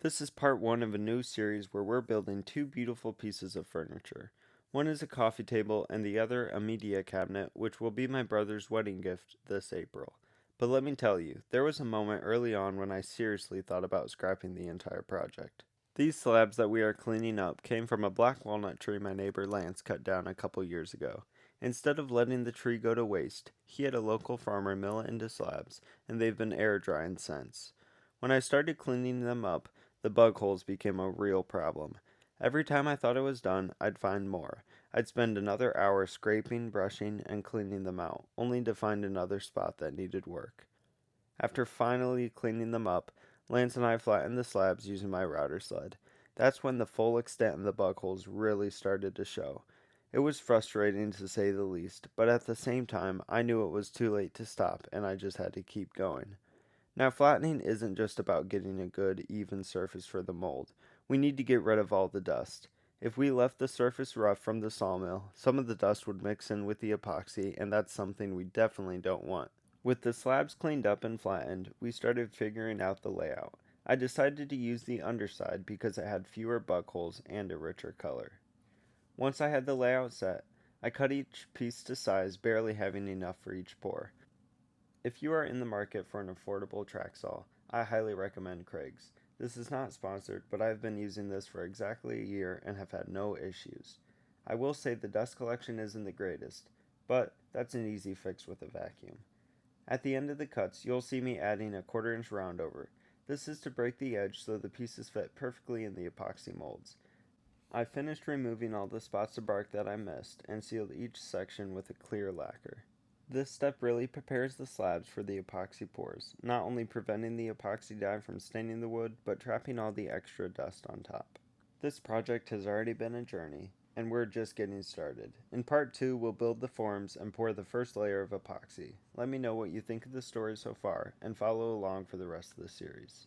This is part one of a new series where we're building two beautiful pieces of furniture. One is a coffee table and the other a media cabinet, which will be my brother's wedding gift this April. But let me tell you, there was a moment early on when I seriously thought about scrapping the entire project. These slabs that we are cleaning up came from a black walnut tree my neighbor Lance cut down a couple years ago. Instead of letting the tree go to waste, he had a local farmer mill it into slabs, and they've been air drying since. When I started cleaning them up, the bug holes became a real problem. Every time I thought it was done, I'd find more. I'd spend another hour scraping, brushing, and cleaning them out, only to find another spot that needed work. After finally cleaning them up, Lance and I flattened the slabs using my router sled. That's when the full extent of the bug holes really started to show. It was frustrating to say the least, but at the same time, I knew it was too late to stop and I just had to keep going. Now, flattening isn't just about getting a good, even surface for the mold. We need to get rid of all the dust. If we left the surface rough from the sawmill, some of the dust would mix in with the epoxy, and that's something we definitely don't want. With the slabs cleaned up and flattened, we started figuring out the layout. I decided to use the underside because it had fewer bug holes and a richer color. Once I had the layout set, I cut each piece to size, barely having enough for each pour. If you are in the market for an affordable track saw, I highly recommend Craig's. This is not sponsored, but I've been using this for exactly a year and have had no issues. I will say the dust collection isn't the greatest, but that's an easy fix with a vacuum. At the end of the cuts, you'll see me adding a 1/4 inch roundover. This is to break the edge so the pieces fit perfectly in the epoxy molds. I finished removing all the spots of bark that I missed and sealed each section with a clear lacquer. This step really prepares the slabs for the epoxy pours, not only preventing the epoxy dye from staining the wood, but trapping all the extra dust on top. This project has already been a journey, and we're just getting started. In part 2, we'll build the forms and pour the first layer of epoxy. Let me know what you think of the story so far, and follow along for the rest of the series.